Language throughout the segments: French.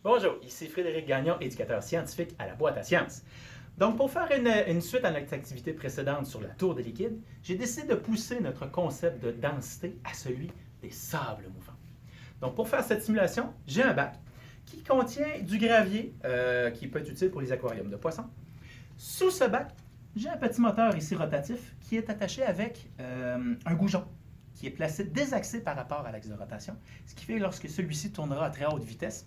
Bonjour, ici Frédéric Gagnon, éducateur scientifique à la boîte à sciences. Donc, pour faire une suite à notre activité précédente sur la tour des liquides, j'ai décidé de pousser notre concept de densité à celui des sables mouvants. Donc, pour faire cette simulation, j'ai un bac qui contient du gravier qui peut être utile pour les aquariums de poissons. Sous ce bac, j'ai un petit moteur ici rotatif qui est attaché avec un goujon qui est placé désaxé par rapport à l'axe de rotation, ce qui fait que lorsque celui-ci tournera à très haute vitesse,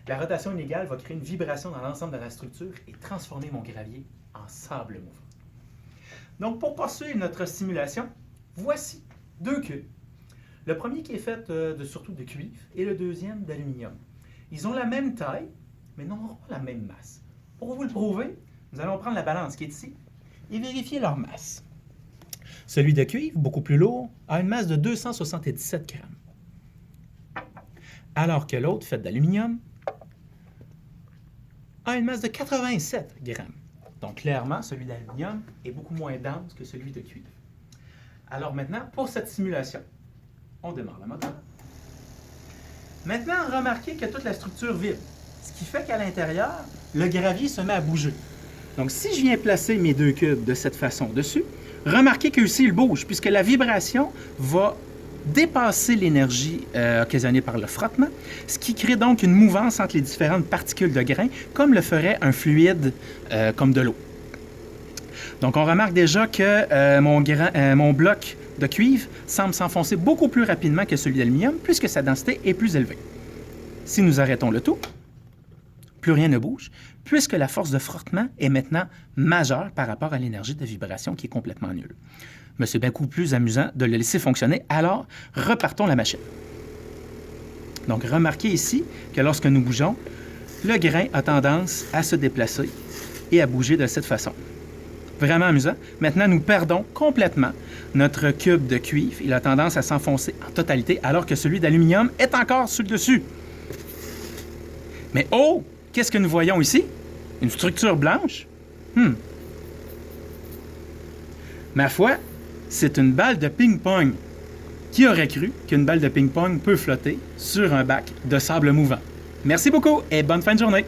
la rotation inégale va créer une vibration dans l'ensemble de la structure et transformer mon gravier en sable mouvant. Donc, pour poursuivre notre simulation, voici deux cubes. Le premier qui est fait surtout de cuivre et le deuxième d'aluminium. Ils ont la même taille, mais n'auront pas la même masse. Pour vous le prouver, nous allons prendre la balance qui est ici et vérifier leur masse. Celui de cuivre, beaucoup plus lourd, a une masse de 277 grammes. Alors que l'autre, fait d'aluminium, a une masse de 87 grammes. Donc, clairement, celui d'aluminium est beaucoup moins dense que celui de cuivre. Alors maintenant, pour cette simulation, on démarre le moteur. Maintenant, remarquez que toute la structure vibre, ce qui fait qu'à l'intérieur, le gravier se met à bouger. Donc, si je viens placer mes deux cubes de cette façon dessus, remarquez que aussi il bouge, puisque la vibration va dépasser l'énergie occasionnée par le frottement, ce qui crée donc une mouvance entre les différentes particules de grains, comme le ferait un fluide comme de l'eau. Donc, on remarque déjà que mon bloc de cuivre semble s'enfoncer beaucoup plus rapidement que celui d'aluminium, puisque sa densité est plus élevée. Si nous arrêtons le tout, plus rien ne bouge, puisque la force de frottement est maintenant majeure par rapport à l'énergie de vibration qui est complètement nulle. Mais c'est beaucoup plus amusant de le laisser fonctionner, alors repartons la machine. Donc, remarquez ici que lorsque nous bougeons, le grain a tendance à se déplacer et à bouger de cette façon. Vraiment amusant. Maintenant, nous perdons complètement notre cube de cuivre. Il a tendance à s'enfoncer en totalité, alors que celui d'aluminium est encore sur le dessus. Mais oh! Qu'est-ce que nous voyons ici? Une structure blanche? Ma foi, c'est une balle de ping-pong. Qui aurait cru qu'une balle de ping-pong peut flotter sur un bac de sable mouvant? Merci beaucoup et bonne fin de journée!